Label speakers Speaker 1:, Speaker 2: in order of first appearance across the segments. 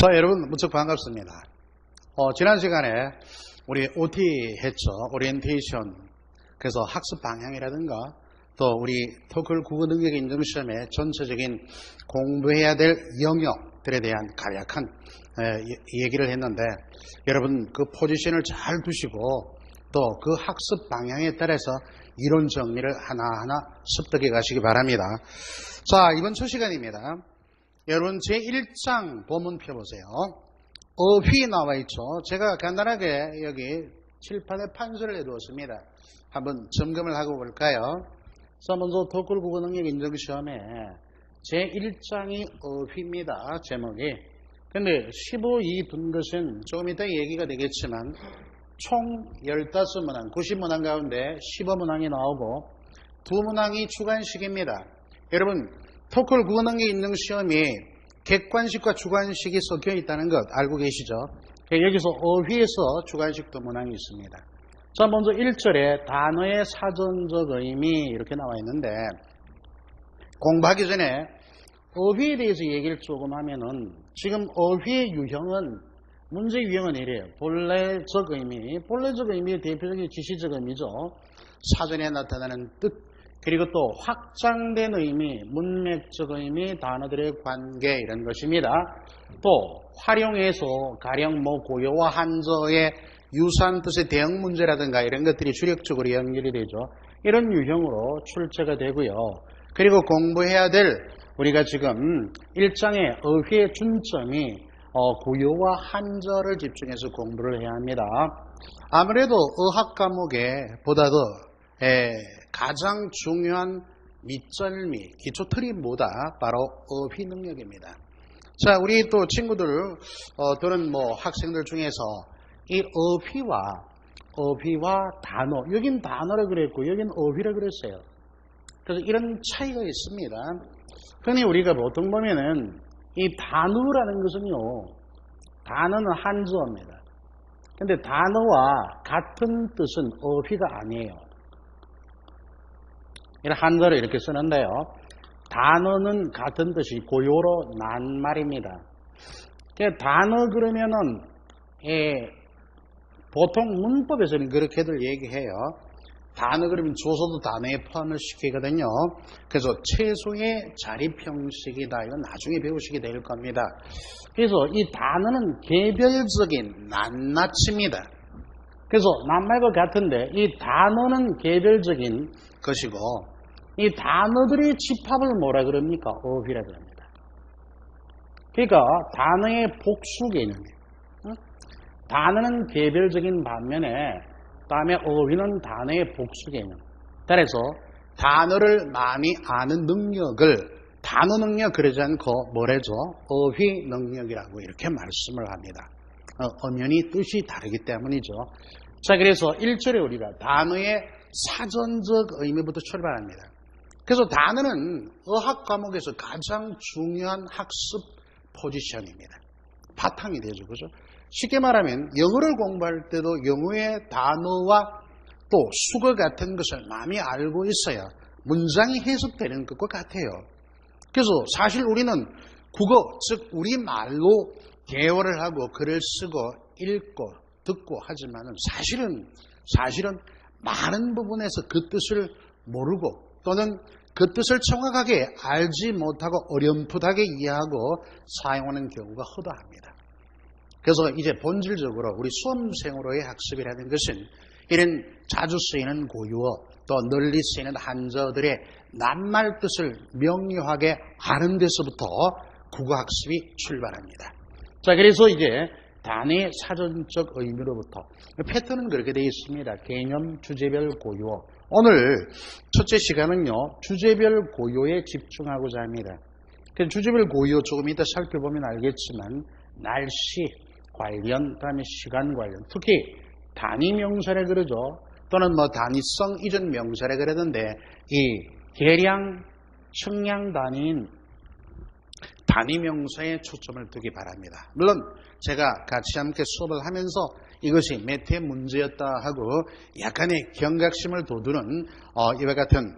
Speaker 1: 자, 여러분 무척 반갑습니다. 지난 시간에 우리 OT 했죠. 오리엔테이션. 그래서 학습 방향이라든가 또 우리 토클 국어 능력 인증 시험의 전체적인 공부해야 될 영역들에 대한 간략한 얘기를 했는데, 여러분 그 포지션을 잘 두시고 또 그 학습 방향에 따라서 이론 정리를 하나하나 습득해 가시기 바랍니다. 자, 이번 첫 시간입니다. 여러분 제1장 본문 펴보세요. 어휘 나와 있죠. 제가 간단하게 여기 칠판에 판서를 해두었습니다. 한번 점검을 하고 볼까요? 자, 먼저 토클 국어 능력 인증 시험에 제1장이 어휘입니다. 제목이. 근데 15이 둔 것은 조금 이따 얘기가 되겠지만 총 15문항, 90문항 가운데 15문항이 나오고 2문항이 주관식입니다. 여러분 토클 국어 능력 인증 시험이 객관식과 주관식이 섞여 있다는 것 알고 계시죠? 여기서 어휘에서 주관식 2문항이 있습니다. 자, 먼저 1절에 단어의 사전적 의미 이렇게 나와 있는데, 공부하기 전에 어휘에 대해서 얘기를 조금 하면은, 지금 어휘의 유형은, 문제 유형은 이래요. 본래적 의미, 본래적 의미의 대표적인 지시적 의미죠. 사전에 나타나는 뜻, 그리고 또 확장된 의미, 문맥적 의미, 단어들의 관계 이런 것입니다. 또 활용해서 가령 고요와 한저의 유사한 뜻의 대응 문제라든가 이런 것들이 주력적으로 연결이 되죠. 이런 유형으로 출제가 되고요. 그리고 공부해야 될 우리가 지금 1장의 어휘의 준점이 고요와 한저를 집중해서 공부를 해야 합니다. 아무래도 어학 과목에 보다 더 가장 중요한 밑절미, 기초 틀이 뭐다? 바로 어휘 능력입니다. 자, 우리 또 친구들 또는 학생들 중에서 이 어휘와 단어, 여긴 단어라 그랬고 여긴 어휘라 그랬어요. 그래서 이런 차이가 있습니다. 흔히 우리가 보통 보면은 이 단어라는 것은요, 단어는 한자어입니다. 근데 단어와 같은 뜻은 어휘가 아니에요. 한자를 이렇게 쓰는데요, 단어는 같은 뜻이 고요로 낱말입니다. 단어 그러면은 보통 문법에서는 그렇게들 얘기해요. 단어 그러면 조서도 단어에 포함을 시키거든요. 그래서 최소의 자립 형식이다. 이건 나중에 배우시게 될 겁니다. 그래서 이 단어는 개별적인 낱낱입니다. 그래서 낱말과 같은데 이 단어는 개별적인 것이고, 이 단어들의 집합을 뭐라 그럽니까? 어휘라 그럽니다. 그러니까 단어의 복수 개념이에요. 단어는 개별적인 반면에 다음에 어휘는 단어의 복수 개념. 따라서 단어를 많이 아는 능력을 단어 능력 그러지 않고 뭐래죠? 어휘 능력이라고 이렇게 말씀을 합니다. 엄연히 뜻이 다르기 때문이죠. 자, 그래서 1절에 우리가 단어의 사전적 의미부터 출발합니다. 그래서 단어는 어학 과목에서 가장 중요한 학습 포지션입니다. 바탕이 되죠. 그죠? 쉽게 말하면 영어를 공부할 때도 영어의 단어와 또 수거 같은 것을 많이 알고 있어야 문장이 해석되는 것과 같아요. 그래서 사실 우리는 국어, 즉 우리말로 대화를 하고 글을 쓰고 읽고 듣고 하지만 사실은 많은 부분에서 그 뜻을 모르고 또는 그 뜻을 정확하게 알지 못하고 어렴풋하게 이해하고 사용하는 경우가 허다합니다. 그래서 이제 본질적으로 우리 수험생으로의 학습이라는 것은 이런 자주 쓰이는 고유어 또 널리 쓰이는 한자어들의 낱말 뜻을 명료하게 아는 데서부터 국어학습이 출발합니다. 자, 그래서 이제 단어의 사전적 의미로부터 패턴은 그렇게 되어 있습니다. 개념, 주제별, 고유어. 오늘 첫째 시간은요, 주제별 고유어에 집중하고자 합니다. 주제별 고유어 조금 이따 살펴보면 알겠지만 날씨 관련, 그다음에 시간 관련, 특히 단위 명사라 그러죠. 또는 단위성 이전 명사라 그러는데 이 계량, 측량 단위인 단위 명사에 초점을 두기 바랍니다. 물론 제가 같이 함께 수업을 하면서 이것이 몇 회 문제였다 하고 약간의 경각심을 돋우는 이와 같은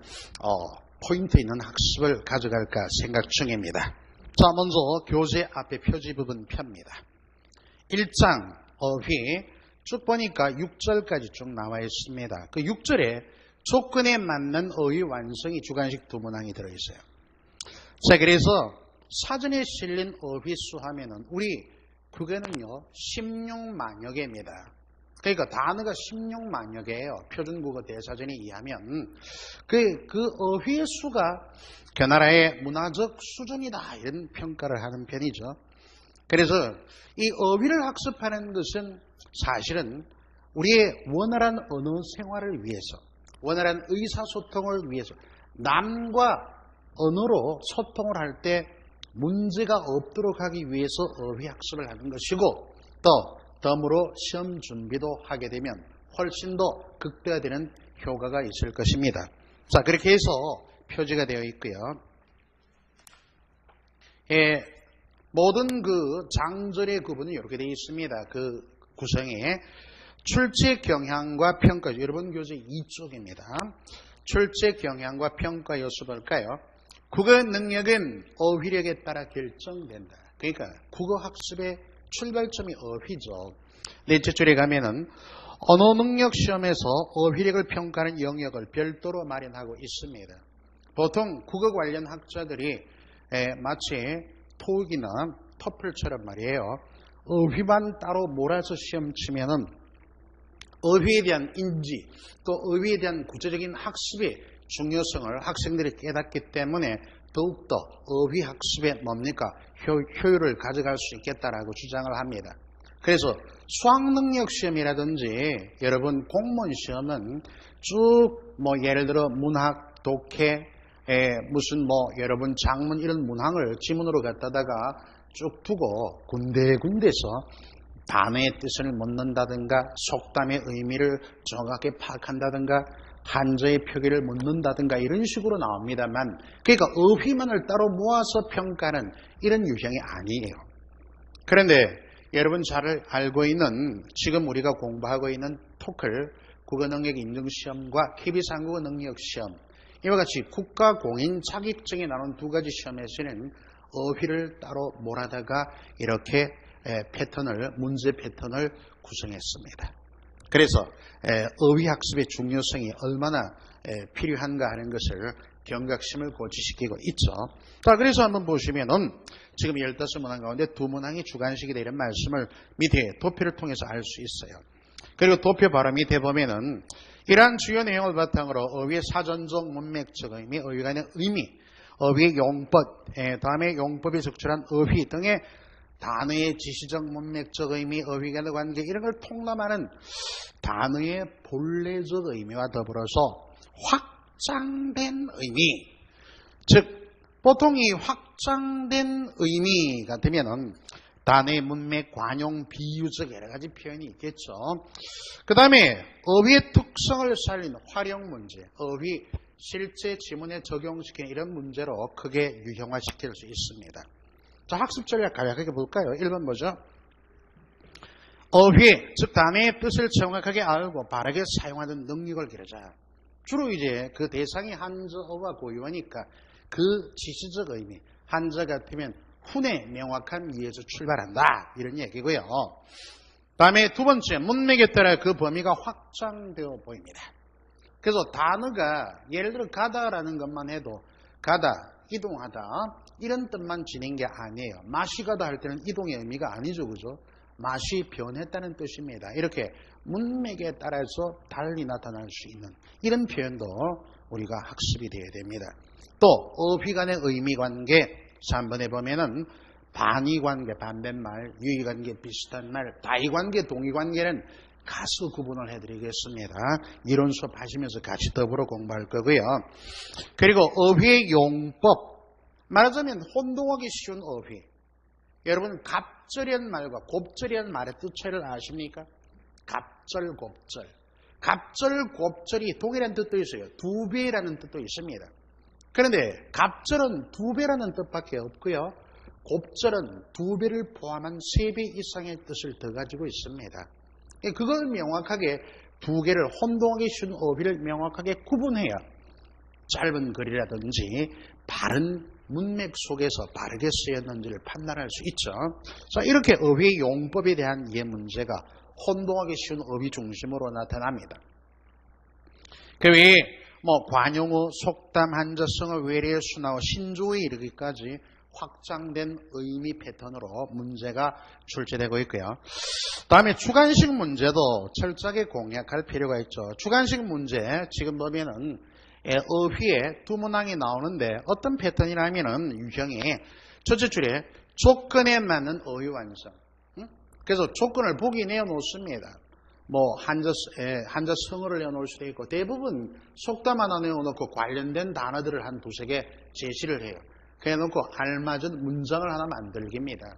Speaker 1: 포인트 있는 학습을 가져갈까 생각 중입니다. 자, 먼저 교재 앞에 표지 부분 펴입니다. 1장 어휘 쭉 보니까 6절까지 쭉 나와 있습니다. 그 6절에 조건에 맞는 어휘 완성이 주관식 두 문항이 들어있어요. 자, 그래서 사전에 실린 어휘수 하면은 우리 그거는요 16만여 개입니다. 그러니까 단어가 16만여 개예요. 표준국어 대사전에 의하면 그 어휘의 수가 그 나라의 문화적 수준이다 이런 평가를 하는 편이죠. 그래서 이 어휘를 학습하는 것은 사실은 우리의 원활한 언어 생활을 위해서, 원활한 의사소통을 위해서, 남과 언어로 소통을 할 때 문제가 없도록 하기 위해서 어휘 학습을 하는 것이고, 또 덤으로 시험 준비도 하게 되면 훨씬 더 극대화되는 효과가 있을 것입니다. 자, 그렇게 해서 표지가 되어 있고요. 모든 그 장절의 구분은 이렇게 되어 있습니다. 그 구성에 출제 경향과 평가, 여러분 교재 2쪽입니다. 출제 경향과 평가 요소 볼까요? 국어 능력은 어휘력에 따라 결정된다. 그러니까 국어 학습의 출발점이 어휘죠. 넷째 줄에 가면은 언어 능력 시험에서 어휘력을 평가하는 영역을 별도로 마련하고 있습니다. 보통 국어 관련 학자들이 마치 토익이나 토플처럼 말이에요. 어휘만 따로 몰아서 시험 치면은 어휘에 대한 인지 또 어휘에 대한 구체적인 학습의 중요성을 학생들이 깨닫기 때문에 더욱더 어휘 학습에 뭡니까? 효율을 가져갈 수 있겠다라고 주장을 합니다. 그래서 수학능력 시험이라든지 여러분 공무원 시험은 쭉 예를 들어 문학, 독해, 무슨 여러분 장문 이런 문항을 지문으로 갖다다가 쭉 두고 군데군데서 단어의 뜻을 묻는다든가 속담의 의미를 정확하게 파악한다든가 한자의 표기를 묻는다든가 이런 식으로 나옵니다만, 그러니까 어휘만을 따로 모아서 평가하는 이런 유형이 아니에요. 그런데 여러분 잘 알고 있는 지금 우리가 공부하고 있는 토클 국어능력 인증시험과 KBS 한국어 능력시험, 이와 같이 국가공인 자격증에 나오는 두 가지 시험에서는 어휘를 따로 몰아다가 이렇게 문제 패턴을 구성했습니다. 그래서 어휘 학습의 중요성이 얼마나 필요한가 하는 것을 경각심을 고취시키고 있죠. 자, 그래서 한번 보시면은 지금 15문항 가운데 2문항이 주관식이다 이런 말씀을 밑에 도표를 통해서 알 수 있어요. 그리고 도표 바로 밑에 보면은 이러한 주요 내용을 바탕으로 어휘의 사전적 문맥적 의미, 어휘 간의 의미, 어휘의 용법, 다음에 용법이 적절한 어휘 등의 단어의 지시적 문맥적 의미, 어휘 간의 관계 이런 걸 통람하는 단어의 본래적 의미와 더불어서 확장된 의미, 즉 보통 이 확장된 의미 같으면은 단어의 문맥, 관용, 비유적 여러 가지 표현이 있겠죠. 그 다음에 어휘의 특성을 살린 활용 문제, 어휘 실제 지문에 적용시키는 이런 문제로 크게 유형화시킬 수 있습니다. 자, 학습 전략 간략하게 볼까요? 1번 뭐죠? 어휘, 즉 단어의 뜻을 정확하게 알고 바르게 사용하는 능력을 기르자. 주로 이제 그 대상이 한자어와 고유어니까 그 지시적 의미, 한자 같으면 훈의 명확한 이해에서 출발한다 이런 얘기고요. 다음에 두 번째, 문맥에 따라 그 범위가 확장되어 보입니다. 그래서 단어가 예를 들어 가다라는 것만 해도 가다, 이동하다 이런 뜻만 지닌 게 아니에요. 맛이 가다 할 때는 이동의 의미가 아니죠, 그죠? 맛이 변했다는 뜻입니다. 이렇게 문맥에 따라서 달리 나타날 수 있는 이런 표현도 우리가 학습이 되어야 됩니다. 또 어휘 간의 의미 관계 3번에 보면은 반의 관계, 반대말, 유의 관계, 비슷한 말, 다의 관계, 동의 관계는 가수 구분을 해드리겠습니다. 이론 수업 하시면서 같이 더불어 공부할 거고요. 그리고 어휘의 용법, 말하자면 혼동하기 쉬운 어휘. 여러분 갑절이란 말과 곱절이란 말의 뜻 차이를 아십니까? 갑절, 곱절. 갑절, 곱절이 동일한 뜻도 있어요. 두 배라는 뜻도 있습니다. 그런데 갑절은 두 배라는 뜻밖에 없고요. 곱절은 두 배를 포함한 세 배 이상의 뜻을 더 가지고 있습니다. 그걸 명확하게 두 개를 혼동하기 쉬운 어휘를 명확하게 구분해야 짧은 글이라든지 바른 문맥 속에서 바르게 쓰였는지를 판단할 수 있죠. 자, 이렇게 어휘의 용법에 대한 이해 문제가 혼동하기 쉬운 어휘 중심으로 나타납니다. 그 외에 관용어, 속담, 한자성어, 외래어, 순화어, 신조어에 이르기까지 확장된 의미 패턴으로 문제가 출제되고 있고요. 다음에 주관식 문제도 철저하게 공략할 필요가 있죠. 주관식 문제 지금 보면은 어휘에 두 문항이 나오는데 어떤 패턴이라면은 유형이 첫째 줄에 조건에 맞는 어휘 완성. 그래서 조건을 보기 내어놓습니다. 한자성어를 내어놓을 수도 있고 대부분 속담 하나 내어놓고 관련된 단어들을 한 두세 개 제시를 해요. 그래 놓고 알맞은 문장을 하나 만들기입니다.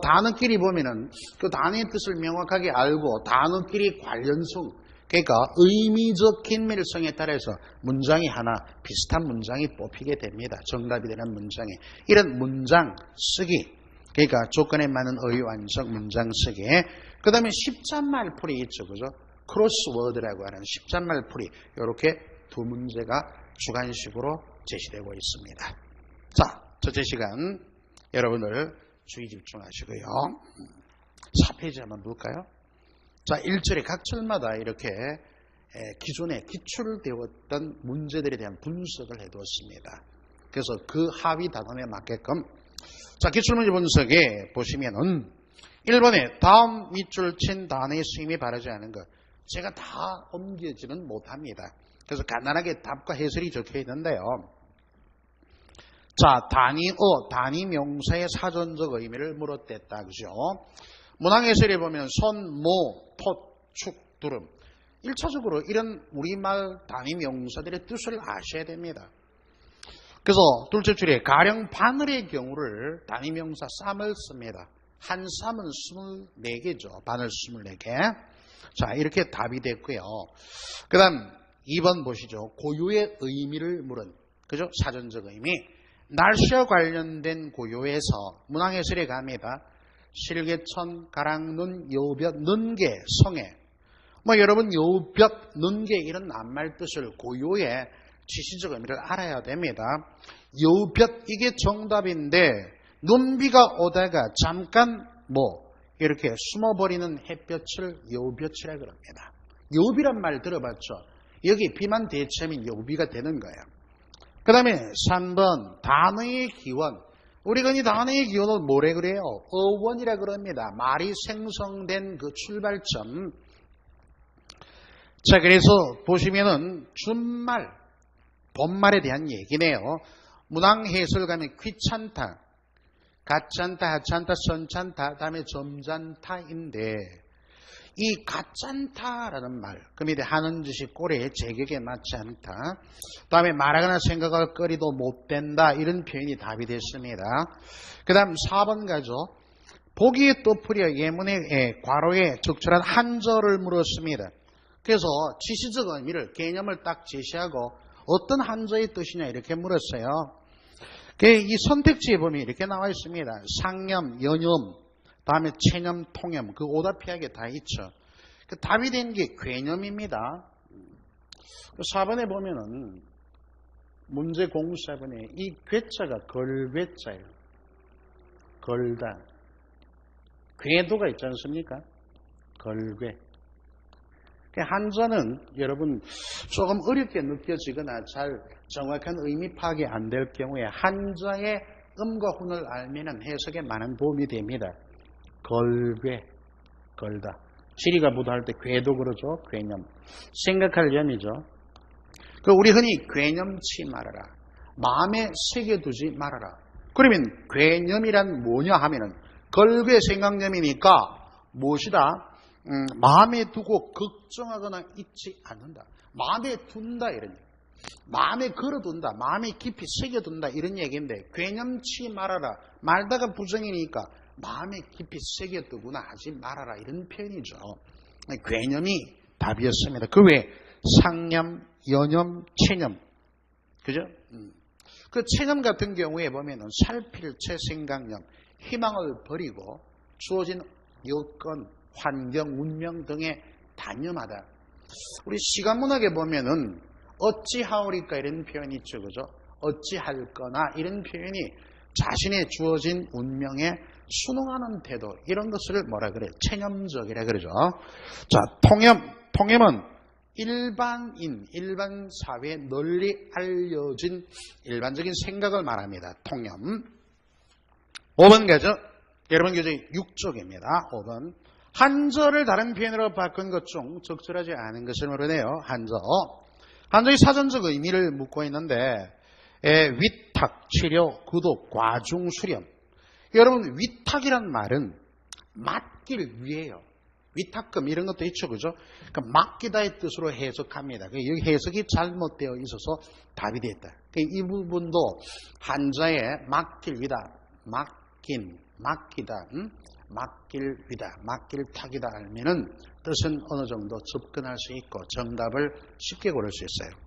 Speaker 1: 단어끼리 보면은 그 단어의 뜻을 명확하게 알고 단어끼리 관련성, 그러니까 의미적 긴밀성에 따라서 문장이 하나 비슷한 문장이 뽑히게 됩니다. 정답이 되는 문장이. 이런 문장 쓰기, 그러니까 조건에 맞는 어휘 완성 문장 쓰기. 그 다음에 십자말풀이 있죠. 그죠? 크로스워드라고 하는 십자말풀이. 이렇게 두 문제가 주관식으로 제시되고 있습니다. 자, 첫째 시간 여러분들 주의 집중하시고요. 4페이지 한번 볼까요? 자, 1절에 각 절마다 이렇게 기존에 기출되었던 문제들에 대한 분석을 해두었습니다. 그래서 그 하위 단원에 맞게끔 자, 기출문제 분석에 보시면은 1번에 다음 밑줄 친 단어의 수임이 바르지 않은 것. 제가 다 옮기지는 못합니다. 그래서 간단하게 답과 해설이 적혀 있는데요. 자, 단위어, 단위명사의 사전적 의미를 물었댔다. 그죠? 문항 해설에 보면 손, 모, 폿, 축, 두름. 1차적으로 이런 우리말 단위명사들의 뜻을 아셔야 됩니다. 그래서 둘째 줄에 가령 바늘의 경우를 단위명사 쌈을 씁니다. 한 쌈은 24개죠. 바늘 24개. 자, 이렇게 답이 됐고요. 그 다음 2번 보시죠. 고유의 의미를 물은, 그죠? 사전적 의미. 날씨와 관련된 고유에서 문항 해설에 갑니다. 실개천, 가랑눈, 여볕, 는개, 성해. 여러분 여볕, 는개 이런 낱말 뜻을 고유의 지시적 의미를 알아야 됩니다. 여볕 이게 정답인데 눈비가 오다가 잠깐 이렇게 숨어버리는 햇볕을 여볕이라 그럽니다. 여비란 말 들어봤죠? 여기 비만 대체하면 여비가 되는 거예요. 그 다음에 3번 단어의 기원. 우리가 이 단어의 기원을 뭐래 그래요? 어원이라 그럽니다. 말이 생성된 그 출발점. 자, 그래서 보시면은 준말, 본말에 대한 얘기네요. 문항 해설 가면 귀찮다, 가짠다, 하찮다, 선찮다, 다음에 점잖다인데 이 가짠다라는 말, 그 밑에 하는 짓이 꼴에 제격에 맞지 않다. 다음에 말하거나 생각할 거리도 못 된다. 이런 표현이 답이 됐습니다. 그 다음 4번 가죠. 보기에 떠풀이어 예문의 괄호에 적절한 한절을 물었습니다. 그래서 지시적 의미를, 개념을 딱 제시하고 어떤 한절의 뜻이냐 이렇게 물었어요. 이 선택지에 보면 이렇게 나와 있습니다. 상념, 연념, 다음에 체념, 통념, 그 오답피하게 다 있죠. 그 답이 된 게 괴념입니다. 4번에 보면은 문제 04번에 이 괴자가 걸괴자예요. 걸다. 궤도가 있지 않습니까? 걸괴. 한자는 여러분 조금 어렵게 느껴지거나 잘 정확한 의미 파악이 안 될 경우에 한자의 음과 훈을 알면 해석에 많은 도움이 됩니다. 걸괴, 걸다. 지리가 부도할 때 궤도 그러죠. 괴념. 생각할 점이죠. 우리 흔히 괴념치 말아라. 마음에 새겨두지 말아라. 그러면 괴념이란 뭐냐 하면은 걸괴 생각념이니까 무엇이다? 마음에 두고 걱정하거나 잊지 않는다. 마음에 둔다 이런 얘기. 마음에 걸어둔다. 마음에 깊이 새겨둔다 이런 얘기인데 괴념치 말아라. 말다가 부정이니까 마음에 깊이 새겨두거나 하지 말아라 이런 표현이죠. 괴념이 답이었습니다. 그 외에 상념, 연념, 체념. 그죠? 그 체념 같은 경우에 보면은 살필체 생각념, 희망을 버리고 주어진 여건, 환경, 운명 등에 단념하다. 우리 시간문학에 보면은 어찌하오리까 이런 표현이 있죠. 그죠? 어찌할 거나 이런 표현이 자신의 주어진 운명에 순응하는 태도, 이런 것을 뭐라 그래요? 체념적이라 그러죠. 자, 통념은 일반 사회에 널리 알려진 일반적인 생각을 말합니다. 통념. 5번 가죠. 여러분 교재 6쪽입니다. 5번. 한저를 다른 표현으로 바꾼 것 중 적절하지 않은 것을 모르네요. 한저의 사전적 의미를 묻고 있는데 위탁, 치료, 구독, 과중, 수렴. 여러분 위탁이란 말은 맡길 위에요. 위탁금 이런 것도 있죠, 그죠? 그러니까 맡기다의 뜻으로 해석합니다. 여기 해석이 잘못되어 있어서 답이 됐다. 이 부분도 한자에 맡길 위다, 맡기다, 맡길 위다, 맡길 탁이다 하면은 뜻은 어느 정도 접근할 수 있고 정답을 쉽게 고를 수 있어요.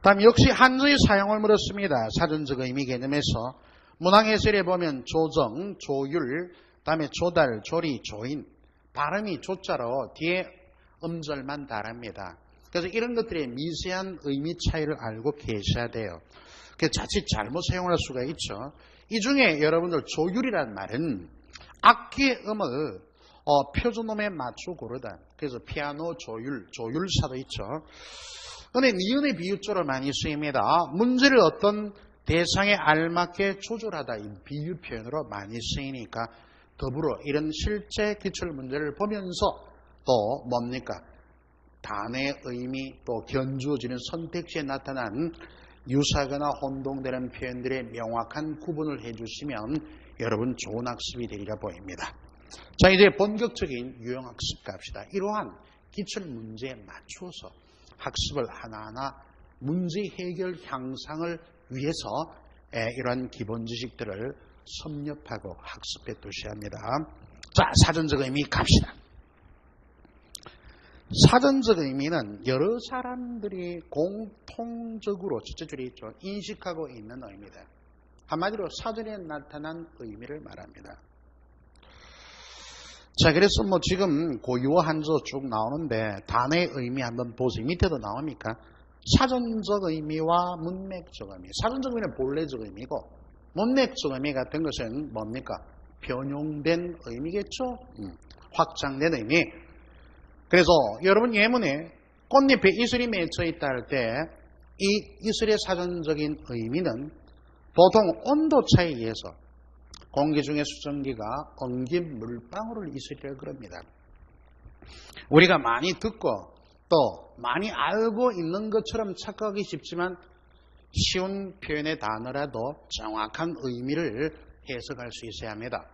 Speaker 1: 다음 역시 한자의 사용을 물었습니다. 사전적 의미 개념에서 문항해설에 보면 조정, 조율, 다음에 조달, 조리, 조인, 발음이 조자로 뒤에 음절만 다릅니다. 그래서 이런 것들의 미세한 의미 차이를 알고 계셔야 돼요. 그래서 자칫 잘못 사용할 수가 있죠. 이 중에 여러분들 조율이란 말은 악기의 음을 표준음에 맞추고 고르다. 그래서 피아노 조율, 조율사도 있죠. 그런데 니은의 비유조로 많이 쓰입니다. 문제를 어떤 대상에 알맞게 조절하다, 이 비유 표현으로 많이 쓰이니까 더불어 이런 실제 기출 문제를 보면서 또 뭡니까? 단어의 의미, 또 견주어지는 선택지에 나타난 유사하거나 혼동되는 표현들의 명확한 구분을 해주시면 여러분 좋은 학습이 되리라 보입니다. 자, 이제 본격적인 유형학습 갑시다. 이러한 기출 문제에 맞추어서 학습을 하나하나 문제 해결 향상을 위해서 이러한 기본 지식들을 섭렵하고 학습해 두셔야 합니다. 자, 사전적 의미 갑시다. 사전적 의미는 여러 사람들이 공통적으로 첫째 줄에 있죠. 인식하고 있는 의미다. 한마디로 사전에 나타난 의미를 말합니다. 자, 그래서 지금 고유어 한저 쭉 나오는데 단어의 의미 한번 보세요. 밑에도 나옵니까? 사전적 의미와 문맥적 의미. 사전적 의미는 본래적 의미고 문맥적 의미 같은 것은 뭡니까? 변용된 의미겠죠? 확장된 의미. 그래서 여러분 예문에 꽃잎에 이슬이 맺혀 있다 할 때 이 이슬의 사전적인 의미는 보통 온도 차이에 의해서 공기 중에 수증기가 엉긴 물방울을 이슬이라고 그럽니다. 우리가 많이 듣고 또 많이 알고 있는 것처럼 착각하기 쉽지만 쉬운 표현의 단어라도 정확한 의미를 해석할 수 있어야 합니다.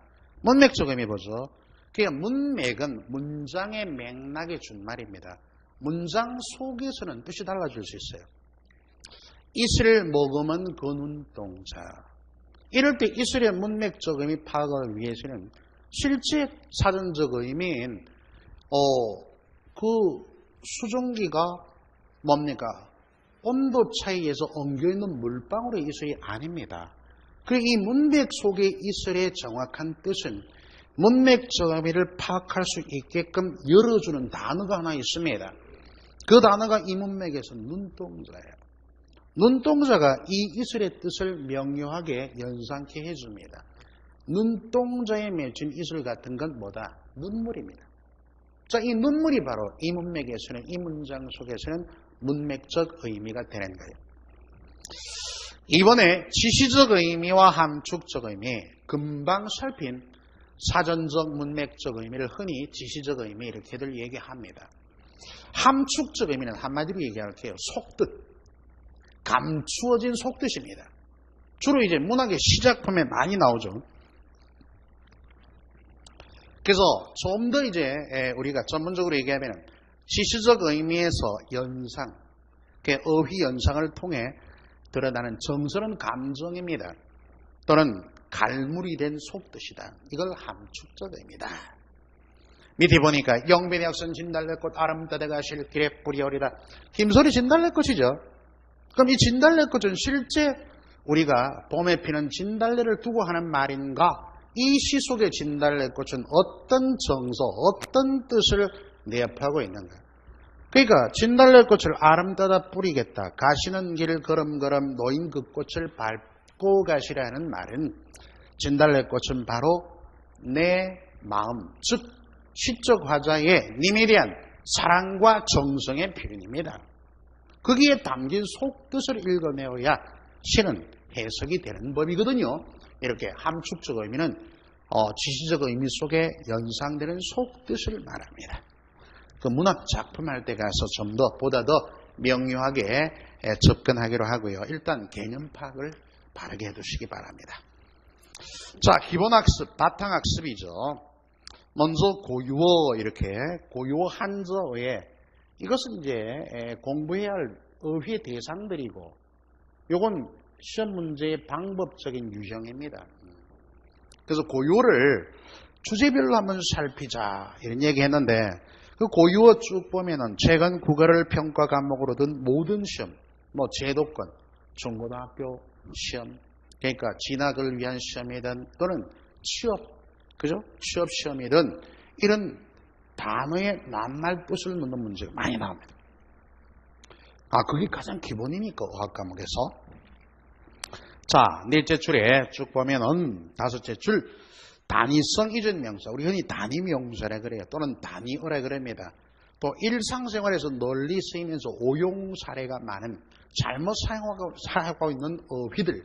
Speaker 1: 문맥적 의미 보죠. 그러니까 문맥은 문장의 맥락의 준말입니다. 문장 속에서는 뜻이 달라질 수 있어요. 이슬을 먹으면 그 눈동자. 이럴 때 이슬의 문맥적 의미 파악을 위해서는 실제 사전적 의미인 그 수증기가 뭡니까? 온도 차이에서 엉겨있는 물방울의 이슬이 아닙니다. 그리고 이 문맥 속의 이슬의 정확한 뜻은 문맥적 의미를 파악할 수 있게끔 열어주는 단어가 하나 있습니다. 그 단어가 이 문맥에서 눈동자예요. 눈동자가 이 이슬의 뜻을 명료하게 연상케 해줍니다. 눈동자에 맺힌 이슬 같은 건 뭐다? 눈물입니다. 자, 이 눈물이 바로 이 문맥에서는, 이 문장 속에서는 문맥적 의미가 되는 거예요. 이번에 지시적 의미와 함축적 의미, 금방 살핀 사전적 문맥적 의미를 흔히 지시적 의미 이렇게들 얘기합니다. 함축적 의미는 한마디로 얘기할게요. 속뜻, 감추어진 속뜻입니다. 주로 이제 문학의 시작품에 많이 나오죠. 그래서 좀 더 이제 우리가 전문적으로 얘기하면 지시적 의미에서 연상, 어휘 연상을 통해 드러나는 정서는 감정입니다. 또는 갈무리 된 속뜻이다. 이걸 함축적 의미다. 밑에 보니까 영배대학선 진달래꽃 아름다대가 실길에 뿌리어리라. 힘소리 진달래꽃이죠. 그럼 이 진달래꽃은 실제 우리가 봄에 피는 진달래를 두고 하는 말인가? 이 시 속의 진달래꽃은 어떤 정서, 어떤 뜻을 내포하고 있는가? 그러니까 진달래꽃을 아름다다 뿌리겠다. 가시는 길 걸음걸음 놓인 그 꽃을 밟고 가시라는 말은 진달래꽃은 바로 내 마음, 즉 시적 화자의 님에 대한 사랑과 정성의 표현입니다. 거기에 담긴 속뜻을 읽어내어야 시는 해석이 되는 법이거든요. 이렇게 함축적 의미는 지시적 의미 속에 연상되는 속뜻을 말합니다. 그 문학 작품 할 때 가서 좀 더 보다 더 명료하게 접근하기로 하고요. 일단 개념 파악을 바르게 해두시기 바랍니다. 자, 기본학습, 바탕학습이죠. 먼저 고유어, 이렇게 고유어 한자어에 이것은 이제 공부해야 할 어휘의 대상들이고 요건 시험 문제의 방법적인 유형입니다. 그래서 고유어를 주제별로 한번 살피자 이런 얘기 했는데 그 고유어 쭉 보면은 최근 국어를 평가 과목으로 든 모든 시험, 뭐 제도권, 중고등학교 시험, 그러니까 진학을 위한 시험이든 또는 취업, 그죠? 취업 시험이든 이런 단어의 낱말 뜻을 묻는 문제가 많이 나옵니다. 그게 가장 기본이니까 어학 과목에서. 자, 넷째 줄에 쭉 보면은 다섯째 줄 단위성 이전 명사, 우리 흔히 단위 명사라 그래요. 또는 단위어라 그럽니다. 또 일상생활에서 널리 쓰이면서 오용 사례가 많은 잘못 사용하고 있는 어휘들,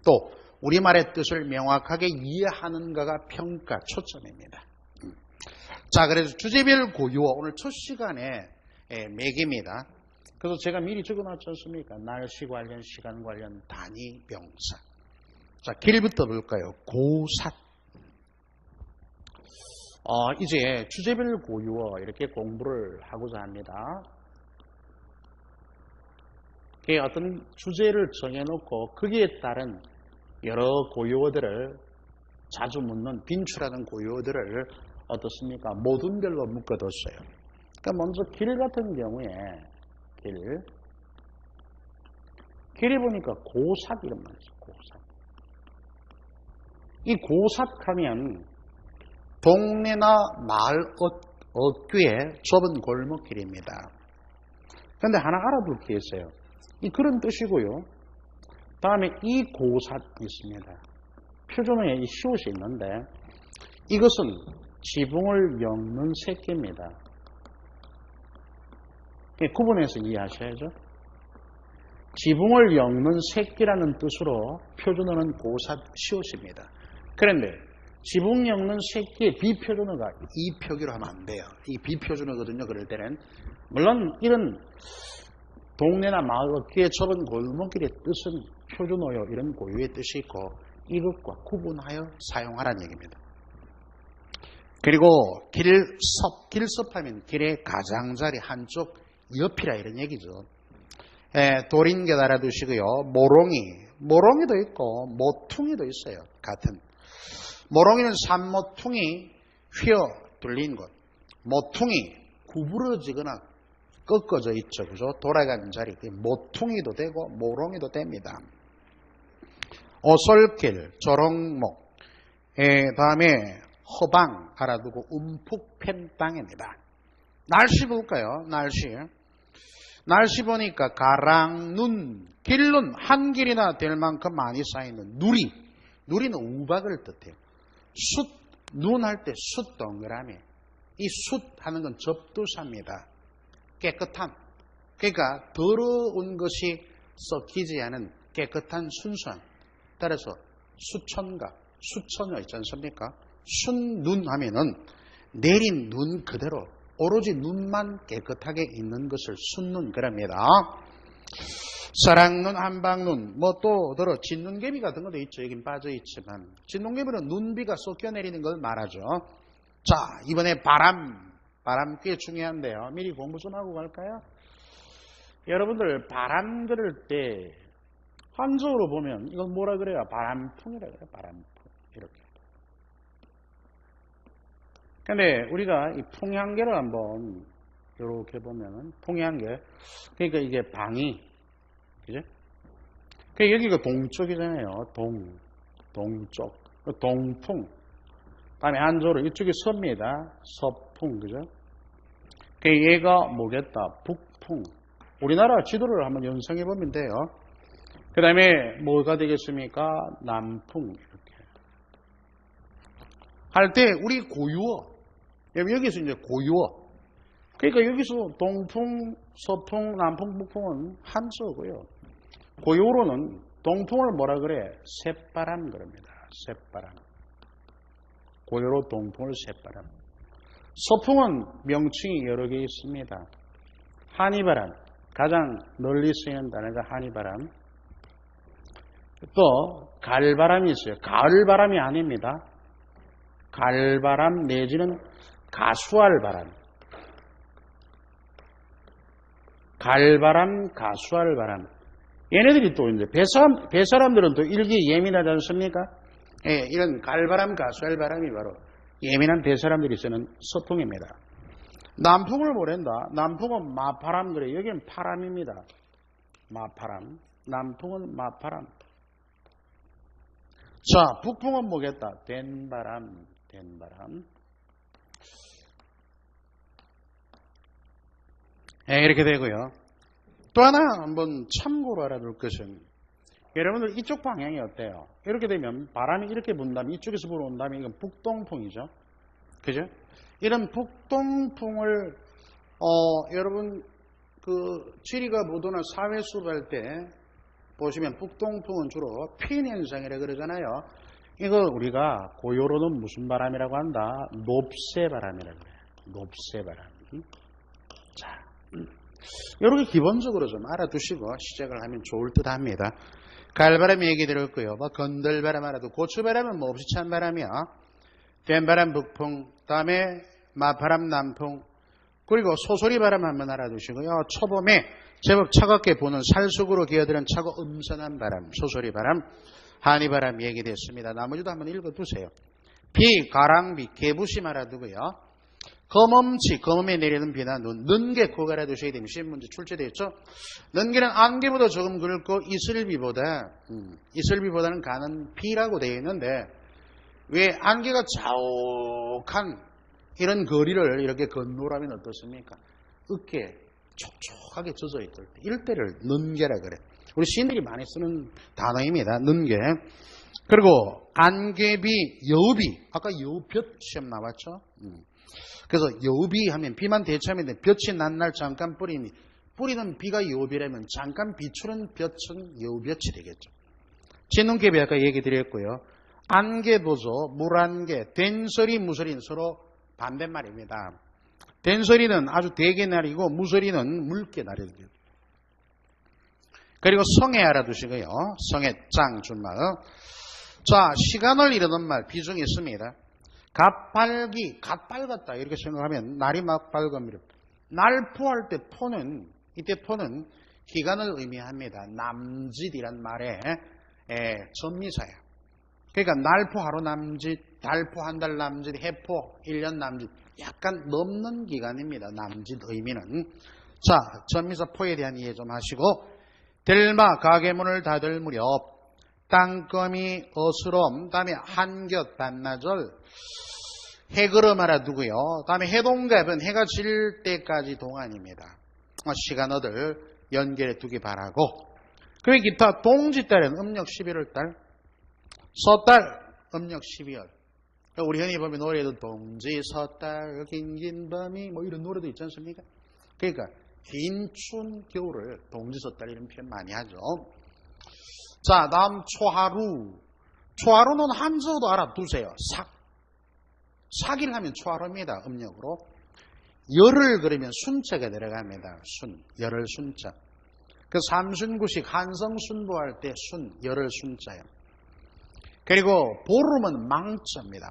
Speaker 1: 또 우리말의 뜻을 명확하게 이해하는가가 평가 초점입니다. 자, 그래서 주제별 고유어 오늘 첫 시간에 매개입니다. 그래서 제가 미리 적어놨지 않습니까? 날씨 관련, 시간 관련 단위 명사. 자, 길부터 볼까요? 고삿. 이제 주제별 고유어 이렇게 공부를 하고자 합니다. 어떤 주제를 정해놓고 거기에 따른 여러 고유어들을 자주 묻는 빈출하는 고유어들을 어떻습니까? 모든 별로 묶어뒀어요. 그러니까 먼저 길 같은 경우에 길에 보니까 고삿 이런 말이 있어요. 고삿. 이 고삿하면 동네나 마을 어귀의 좁은 골목길입니다. 그런데 하나 알아둘 게 있어요. 이 그런 뜻이고요. 다음에 이 고삿 있습니다. 표준어에 이 시옷이 있는데 이것은 지붕을 엮는 새끼입니다. 구분해서 이해하셔야죠. 지붕을 엮는 새끼라는 뜻으로 표준어는 고삿 시옷입니다. 그런데 지붕 엮는 새끼의 비표준어가 이 표기로 하면 안 돼요. 이 비표준어거든요. 그럴 때는 물론 이런 동네나 마을 어귀의 좁은 골목길의 뜻은 표준어요. 이런 고유의 뜻이 있고 이것과 구분하여 사용하라는 얘기입니다. 그리고 길섭하면 길의 가장자리 한쪽 옆이라 이런 얘기죠. 돌인견 알아두시고요. 모롱이도 있고 모퉁이도 있어요. 같은. 모롱이는 산모퉁이 휘어 둘린 곳. 모퉁이 구부러지거나 꺾어져 있죠. 그죠? 돌아가는 자리. 모퉁이도 되고 모롱이도 됩니다. 오솔길, 조롱목, 다음에 허방 알아두고 움푹 팬 땅입니다. 날씨 볼까요? 날씨 보니까 가랑, 눈, 길눈 한 길이나 될 만큼 많이 쌓이는 누리는 우박을 뜻해요. 눈 할 때 숫 동그라미. 이 숫 하는 건 접두사입니다. 깨끗함. 그러니까 더러운 것이 썩히지 않은 깨끗한 순수함. 따라서 수천여 있지 않습니까? 순눈 하면은 내린 눈 그대로 오로지 눈만 깨끗하게 있는 것을 순눈 그럽니다. 사랑눈, 한방눈, 뭐 또 더러 진눈개비 같은 것도 있죠. 여긴 빠져 있지만 진눈개비는 눈비가 쏟겨 내리는 걸 말하죠. 자, 이번에 바람 꽤 중요한데요. 미리 공부 좀 하고 갈까요? 여러분들 바람 들을 때 한자어로 보면 이건 뭐라 그래요? 바람풍이라 그래요. 바람풍 이렇게. 근데 우리가 이 풍향계를 한번 이렇게 보면은 풍향계, 그러니까 이게 방이, 그죠? 그 여기가 동쪽이잖아요. 동쪽, 동풍. 다음에 한조로 이쪽이 서입니다. 서풍, 그죠? 얘가 뭐겠다? 북풍. 우리나라 지도를 한번 연상해 보면 돼요. 그 다음에 뭐가 되겠습니까? 남풍. 이렇게. 할 때 우리 고유어. 여기서 이제 고유어. 그러니까 여기서 동풍, 서풍, 남풍, 북풍은 한서고요. 고유어로는 동풍을 뭐라 그래? 새바람 그럽니다. 새바람. 고유어로 동풍을 새바람. 서풍은 명칭이 여러 개 있습니다. 한이바람. 가장 널리 쓰이는 단어가 한이바람. 또 가을바람이 있어요. 가을바람이 아닙니다. 가을바람 내지는 가수알바람. 가을바람, 가수알바람. 얘네들이 또 이제 배사람들은 또 일기에 예민하지 않습니까? 예, 이런 가을바람, 가수알바람이 바로 예민한 배사람들이 쓰는 서풍입니다. 남풍을 모른다. 남풍은 마파람 그래. 여기는 파람입니다. 마파람. 남풍은 마파람. 자, 북풍은 뭐겠다? 된바람. 된바람. 네, 이렇게 되고요. 또 하나 한번 참고로 알아둘 것은 여러분들 이쪽 방향이 어때요? 이렇게 되면 바람이 이렇게 분다면 이쪽에서 불어온다면 이건 북동풍이죠. 그죠? 이런 북동풍을 여러분 그 지리가 보도나 사회 수업할 때 보시면 북동풍은 주로 피인현상이라 그러잖아요. 이거 우리가 고요로는 무슨 바람이라고 한다? 높새바람이라고 그래요. 높새바람. 자, 이렇게 기본적으로 좀 알아두시고 시작을 하면 좋을 듯 합니다. 가을바람 얘기 들었고요. 뭐 건들바람 알아도 고추바람은 뭐 없이 찬바람이야. 된바람 북풍, 다음에 마바람 남풍, 그리고 소소리바람 한번 알아두시고요. 초봄에 제법 차갑게 부는 살속으로 기어드는 차고 음선한 바람, 소소리바람, 한이바람 얘기됐습니다. 나머지도 한번 읽어두세요. 비, 가랑비, 개부심 알아두고요. 검엄치, 검엄에 내리는 비나 눈, 는개 꼭 알아두셔야 됩니다. 시험문제 출제되었죠. 는개는 안개보다 조금 굵고 이슬비보다는 가는 비라고 되어 있는데 왜 안개가 자욱한 이런 거리를 이렇게 건너라면 어떻습니까? 어깨 촉촉하게 젖어 있을 때 이럴 때를 는개라 그래. 우리 시인들이 많이 쓰는 단어입니다. 는개. 그리고 안개비, 여우비. 아까 여우볕 시험 나왔죠. 그래서 여우비 하면 비만 대참인데 볕이 난 날 잠깐 뿌리는 비가 여우비라면 잠깐 비추는 볕은 여우볕이 되겠죠. 진눈개비 아까 얘기 드렸고요. 안개도죠. 물안개, 된설이, 무설이는 서로 반대말입니다. 된설이는 아주 대개 날이고 무설이는 묽게 날이거든요. 그리고 성에 알아두시고요. 성에 짱 준말. 자, 시간을 이르는 말 비중이 있습니다. 갓발기, 갓발갔다 이렇게 생각하면 날이 막 밝습니다. 날포할 때 포는 이때 포는 기간을 의미합니다. 남짓이란 말에 전미사야. 그러니까 날포 하루 남짓, 달포 한 달 남짓, 해포 1년 남짓 약간 넘는 기간입니다. 남짓 의미는. 자, 전미사 포에 대한 이해 좀 하시고 들마 가게문을 닫을 무렵 땅거미 어스럼 다음에 한곁 반나절 해걸음 알아두고요. 다음에 해동갑은 해가 질 때까지 동안입니다. 시간 얻을 연결해 두기 바라고. 그리고 기타 동짓달은 음력 11월달, 섣달 음력 12월. 우리 흔히 보면 노래도 동지 섣달 긴긴 밤이 뭐 이런 노래도 있지 않습니까? 그러니까 긴 추운 겨울을 동지 섣달 이런 표현 많이 하죠. 자, 다음 초하루. 초하루는 한서도 알아두세요. 삭일 하면 초하루입니다. 음력으로. 열을 그러면 순자가 들어갑니다. 열을 순자. 그 삼순구식 한성순보할 때 열을 순자예요. 그리고 보름은 망자입니다.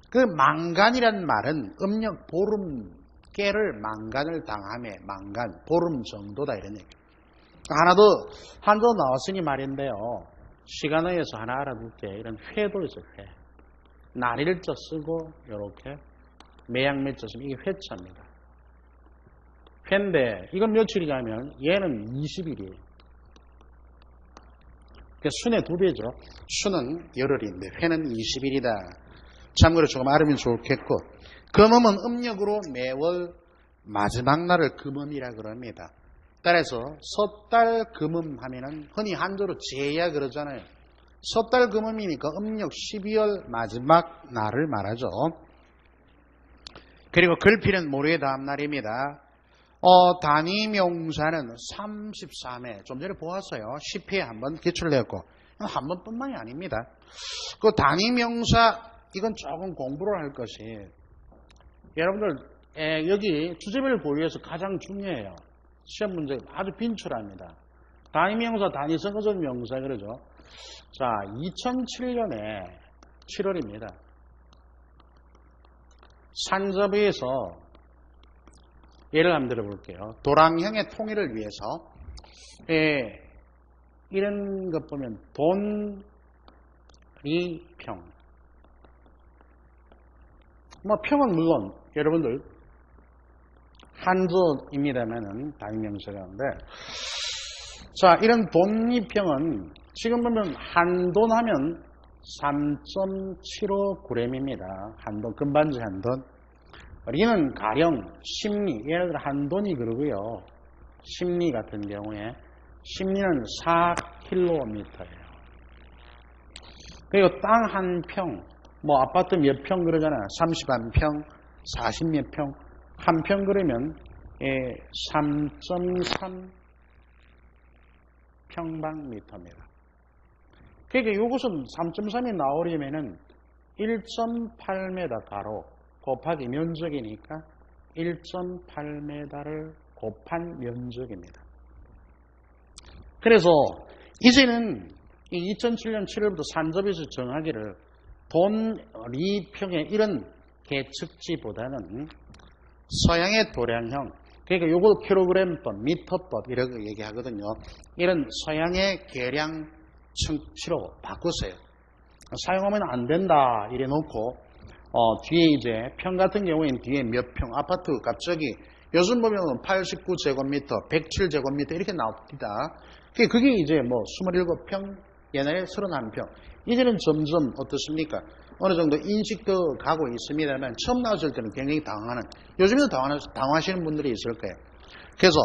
Speaker 1: 그 망간이란 말은 음력 보름 깨를 망간을 당함에 망간, 보름 정도다 이런 얘기. 하나 더 한도 나왔으니 말인데요. 시간에 의해서 하나 알아둘게. 이런 회도 있어요. 회. 날일자 쓰고 이렇게 매양매자 쓰면 이게 회차입니다. 회인데 이건 며칠이냐면 얘는 20일이에요. 순의 2배죠. 순은 열흘인데 회는 20일이다. 참고로 조금 알으면 좋겠고, 금음은 음력으로 매월 마지막 날을 금음이라 그럽니다. 따라서 섣달 금음 하면은 흔히 한조로 제야 그러잖아요. 섣달 금음이니까 음력 12월 마지막 날을 말하죠. 그리고 글필은 모레 다음 날입니다. 단위 명사는 33회, 좀 전에 보았어요. 10회에 한번 기출을 했고, 한 번뿐만이 아닙니다. 그 단위 명사, 이건 조금 공부를 할 것이, 여러분들, 여기 주제별 보유에서 가장 중요해요. 시험 문제 아주 빈출합니다. 단위 명사, 단위 선거적 명사, 그러죠. 자, 2007년에 7월입니다. 산자부에서 예를 한번 들어볼게요. 도랑형의 통일을 위해서 이런 것 보면 돈리평, 뭐 평은 물론 여러분들 한조입니다만은 단위명사가인데, 자, 이런 돈리평은 지금 보면 한돈 하면 3.75g입니다. 한돈, 금반지 한돈. 리는 가령 심리, 예를 들어 한돈이 그러고요. 심리 같은 경우에 심리는 4km예요. 그리고 땅 한 평, 뭐 아파트 몇 평 그러잖아요. 31평, 40몇 평, 한 평 그러면 3.3 평방미터입니다. 그러니까 이것은 3.3이 나오려면은 1.8m 가로 곱하기 면적이니까 1.8m를 곱한 면적입니다. 그래서 이제는 이 2007년 7월부터 산자부에서 정하기를 돈리평의 이런 계측지보다는 서양의 도량형, 그러니까 요거 킬로그램법, 미터법 이렇게 얘기하거든요. 이런 서양의 계량 측치로 바꾸세요. 사용하면 안 된다 이래 놓고 뒤에 이제 평 같은 경우에는 뒤에 몇 평, 아파트 갑자기 요즘 보면 89제곱미터, 107제곱미터 이렇게 나옵니다. 그게 이제 뭐 27평, 옛날에 31평. 이제는 점점 어떻습니까? 어느 정도 인식도 가고 있습니다만 처음 나왔을 때는 굉장히 당황하는, 요즘에도 당황하시는 분들이 있을 거예요. 그래서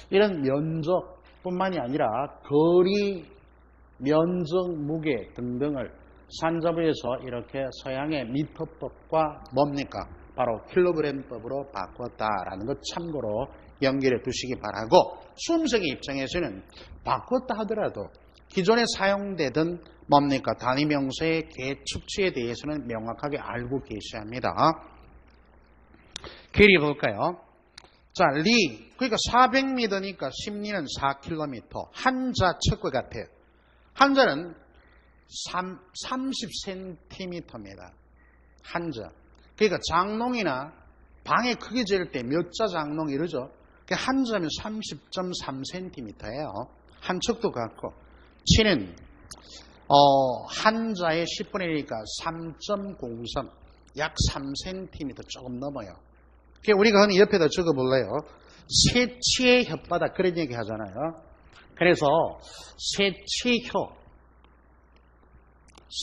Speaker 1: 이런 면적뿐만이 아니라 거리, 면적, 무게 등등을 산자부에서 이렇게 서양의 미터법과 뭡니까? 바로 킬로그램법으로 바꿨다라는 것 참고로 연결해 두시기 바라고, 수험생의 입장에서는 바꿨다 하더라도 기존에 사용되던 뭡니까? 단위명사의 계측치에 대해서는 명확하게 알고 계셔야 합니다. 길이 볼까요? 자, 리, 그러니까 400m니까 심리는 4km. 한자 척과 같아요. 한자는 30cm입니다. 한자. 그러니까 장롱이나 방의 크기 재일 때 몇 자 장롱 이러죠. 한자면 30.3cm예요. 한 척도 같고. 치는 한자의 10분의 1이니까 3.03, 약 3cm 조금 넘어요. 우리가 흔히 옆에다 적어볼래요. 새치의 혓바닥, 그런 얘기 하잖아요. 그래서 새치혀,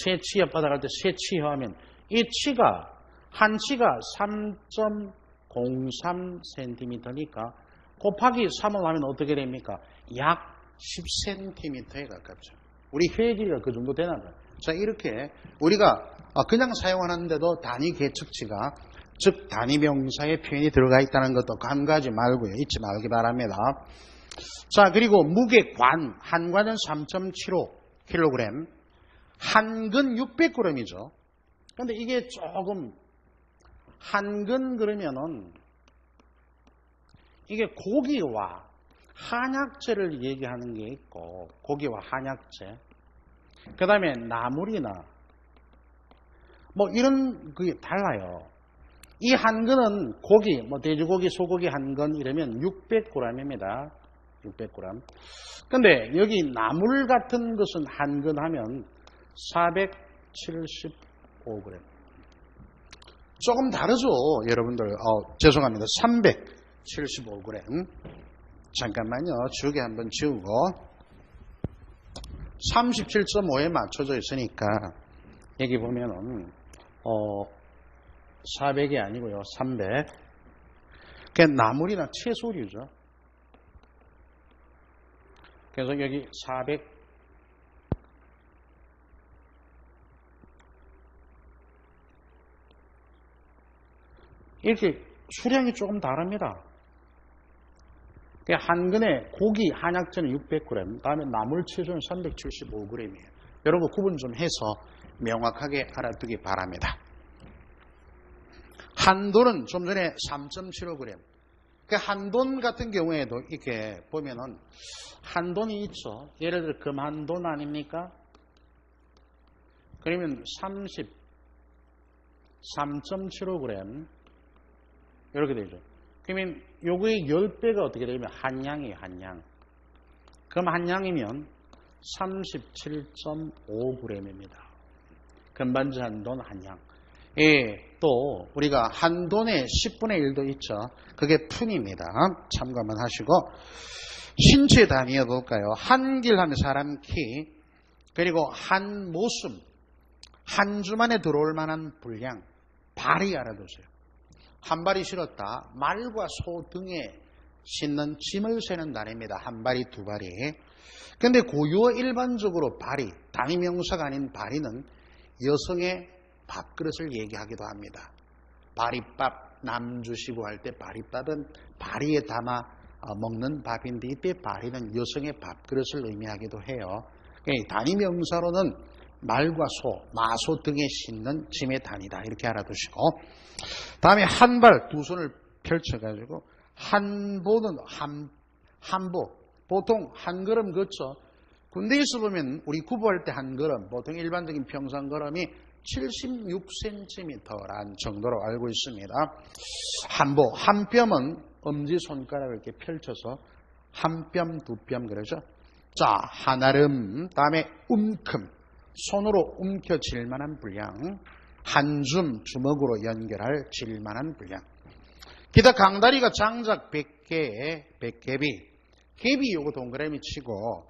Speaker 1: 새치 혓바닥 할 때 새치혀 하면 이 치가, 한 치가 3.03cm니까 곱하기 3을 하면 어떻게 됩니까? 약 10cm에 가깝죠. 우리 혀의 길이가 그 정도 되나 봐요. 자, 이렇게 우리가 그냥 사용하는데도 단위 계측치가, 즉 단위 명사의 표현이 들어가 있다는 것도 간과하지 말고요. 잊지 말기 바랍니다. 자, 그리고 무게 관, 한관은 3.75kg, 한근 600g이죠. 그런데 이게 조금 한근 그러면은 이게 고기와 한약재를 얘기하는 게 있고, 고기와 한약재, 그 다음에 나물이나 뭐 이런 그게 달라요. 이 한근은 고기, 뭐 돼지고기, 소고기 한근 이러면 600g입니다. 600g. 근데 여기 나물 같은 것은 한근 하면 475g. 조금 다르죠, 여러분들. 죄송합니다. 375g. 잠깐만요. 주기 한번 지우고 37.5에 맞춰져 있으니까 여기 보면은 400이 아니고요. 300. 그게 나물이나 채소류죠. 그래서 여기 400. 이렇게 수량이 조금 다릅니다. 한 근에 고기 한약재는 600g, 다음에 나물 채소는 375g이에요. 여러분 구분 좀 해서 명확하게 알아두기 바랍니다. 한돈은 좀 전에 3.75g. 한돈 같은 경우에도 이렇게 보면은 한돈이 있죠. 예를 들어 금한돈 아닙니까? 그러면 3.75g 이렇게 되죠. 그러면 요거의 10배가 어떻게 되면 한양이에요. 한양. 그럼 한양이면 37.5g입니다. 금반지 한돈 한양. 예, 또 우리가 한돈의 10분의 1도 있죠. 그게 푼입니다. 참고 한번 하시고 신체 단위해 볼까요? 한길하면 사람 키, 그리고 한 모순, 한 주만에 들어올 만한 분량, 발이 알아두세요. 한 발이 실었다. 말과 소 등에 싣는 짐을 세는 단위입니다. 한 발이 두 발이. 근데 고유어 일반적으로 발이, 단위명사가 아닌 발이는 여성의 밥그릇을 얘기하기도 합니다. 바리밥, 남주시고 할 때 바리밥은 바리에 담아 먹는 밥인데 이때 바리는 여성의 밥그릇을 의미하기도 해요. 단위명사로는 말과 소, 마소 등에 싣는 짐의 단위다. 이렇게 알아두시고 다음에 한 발, 두 손을 펼쳐가지고 한보는 한보, 보통 한 걸음 걷죠. 군대에서 보면 우리 구보할 때 한 걸음, 보통 일반적인 평상 걸음이 76cm란 정도로 알고 있습니다. 한보, 한 뼘은 엄지손가락을 이렇게 펼쳐서 한 뼘, 두 뼘 그러죠. 자, 한아름, 다음에 움큼, 손으로 움켜쥘 만한 분량, 한 줌, 주먹으로 연결할 질만한 분량. 기타 강다리가 장작 100개, 100개비, 개비 요거 동그라미 치고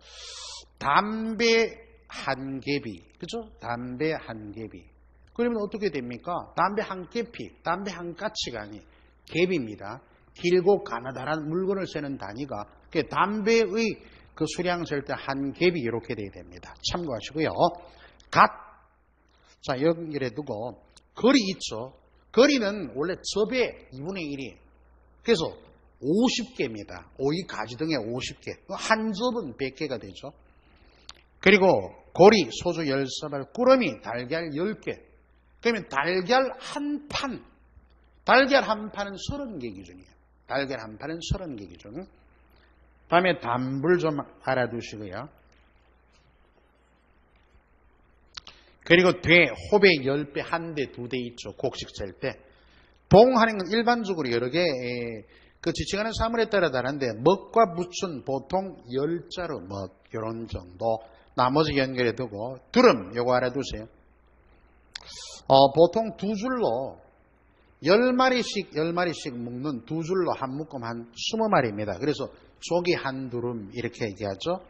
Speaker 1: 담배 한 개비, 그죠? 담배 한 개비. 그러면 어떻게 됩니까? 담배 한 개피, 담배 한 까치가 아니 개비입니다. 길고 가느다란 물건을 세는 단위가 담배의 그 수량 셀 때 한 개비 이렇게 돼야 됩니다. 참고하시고요. 갓, 자 연결해 두고 거리 있죠. 거리는 원래 접의 2분의 1이에요. 그래서 50개입니다. 오이 가지 등에 50개. 한 접은 100개가 되죠. 그리고 고리, 소주 13알, 꾸러미, 달걀 10개. 그러면 달걀 한 판, 달걀 한 판은 30개 기준이에요. 달걀 한 판은 30개 기준. 다음에 단불 좀 알아두시고요. 그리고 대, 호배 10배, 한 대, 두 대 있죠. 곡식 셀 때. 봉하는 건 일반적으로 여러 개, 그 지칭하는 사물에 따라 다른데, 먹과 부춘 보통 10자루 먹, 이런 정도. 나머지 연결해 두고, 두름, 요거 알아두세요. 보통 두 줄로, 10마리씩 묶는 두 줄로 한 묶음 한 20마리입니다. 그래서 조기 한 두름, 이렇게 얘기하죠.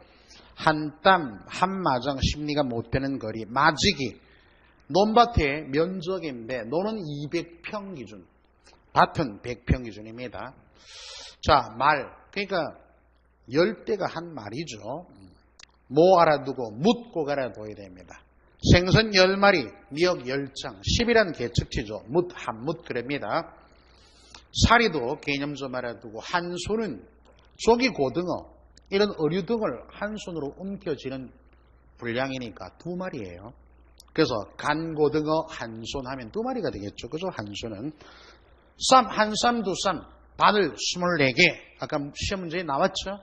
Speaker 1: 한 땀, 한 마장, 심리가 못 되는 거리, 마지기. 논밭의 면적인데, 논은 200평 기준, 밭은 100평 기준입니다. 자, 말. 그러니까, 10대가 한 말이죠. 뭐 알아두고, 묻고 알아둬야 됩니다. 생선 10마리, 미역 10장, 10이란 계측치죠. 묻, 한 묻, 그럽니다. 사리도 개념 좀 알아두고, 한 손은 조기 고등어, 이런 어류 등을 한 손으로 움켜쥐는 분량이니까 2마리예요. 그래서 간고등어 한 손 하면 2마리가 되겠죠. 그죠? 한 손은. 쌈, 한 쌈, 두 쌈, 바늘 24개. 아까 시험 문제에 나왔죠?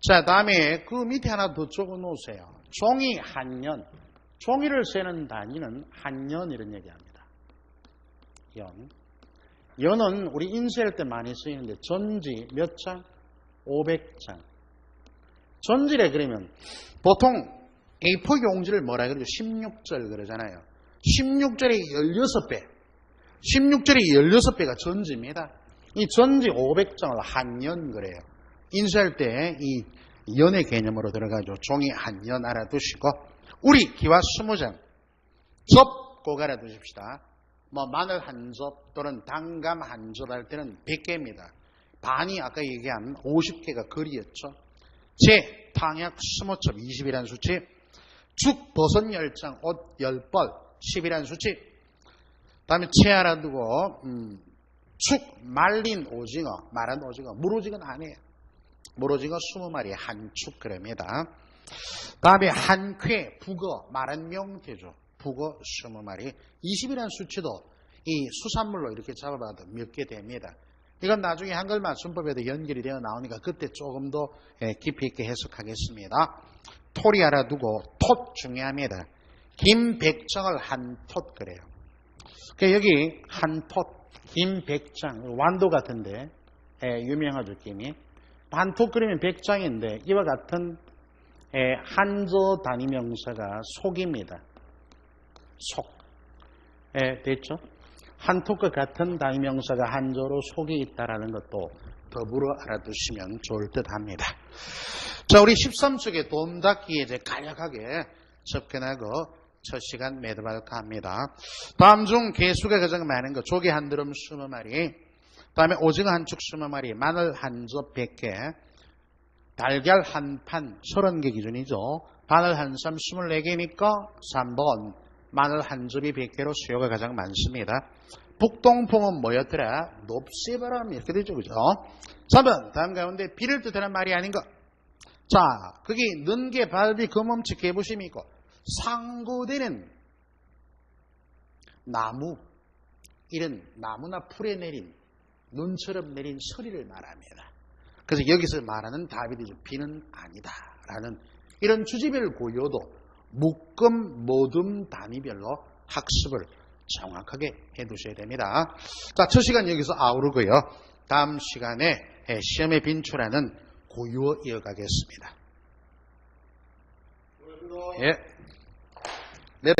Speaker 1: 자, 다음에 그 밑에 하나 더 적어 놓으세요. 종이 한 년. 종이를 세는 단위는 한 년 이런 얘기합니다. 연. 연은 우리 인쇄할 때 많이 쓰이는데 전지 몇 장? 500장. 전지래 그러면 보통 A4 용지를 뭐라 그러죠? 16절 그러잖아요. 16절이 16배. 16절이 16배가 전지입니다. 이 전지 500장을 한 년 그래요. 인쇄할 때 이 연의 개념으로 들어가죠. 종이 한 년 알아두시고 우리 기와 20장 접 꼭 알아두십시다. 뭐 마늘 한 접 또는 단감 한 접 할 때는 100개입니다. 반이 아까 얘기한 50개가 거리였죠. 제, 탕약 20첩 20이라는 수치, 죽, 버섯 10장, 옷 10벌 10이라는 수치, 다음에 채 하나 두고 축, 말린 오징어, 마른 오징어, 물오징어는 아니에요. 물오징어 20마리 한 축 그럽니다. 다음에 한 쾌, 북어, 마른 명태죠. 북어 20마리, 20이라는 수치도 이 수산물로 이렇게 잡아봐도 몇 개 됩니다. 이건 나중에 한글 맞춤법에도 연결이 되어 나오니까 그때 조금 더 깊이 있게 해석하겠습니다. 토리 알아두고 톳 중요합니다. 김백정을 한 톳 그래요. 여기 한 톳, 김백장, 완도 같은데 유명하죠, 김이. 한 톳 그리면 백장인데 이와 같은 한저 단위 명사가 속입니다. 속. 됐죠? 한 톳과 같은 단위 명사가 한저로 속이 있다라는 것도 더불어 알아두시면 좋을 듯 합니다. 자, 우리 13쪽의 돔닫기에 이제 간략하게 접근하고 첫 시간 매듭할까 합니다. 다음 중 개수가 가장 많은 것, 조개 한 드럼 20마리, 다음에 오징어 한 축 20마리, 마늘 한 접 100개, 달걀 한 판 30개 기준이죠. 바늘 한 쌈 24개니까 3번 마늘 한 접이 100개로 수요가 가장 많습니다. 북동풍은 뭐였더라? 높새바람 이렇게 되죠, 그죠? 3번 다음 가운데 비를 뜻하는 말이 아닌 것. 자, 거기 는개, 발비, 금엄치, 개부심이 있고 상고되는 나무, 이런 나무나 풀에 내린 눈처럼 내린 서리를 말합니다. 그래서 여기서 말하는 다비드죠. 비는 아니다라는 이런 주제별 고요도 묶음, 모듬 단위별로 학습을 정확하게 해두셔야 됩니다. 자, 첫 시간 여기서 아우르고요. 다음 시간에 시험에 빈출하는 고유어 이어가겠습니다. 예. 네.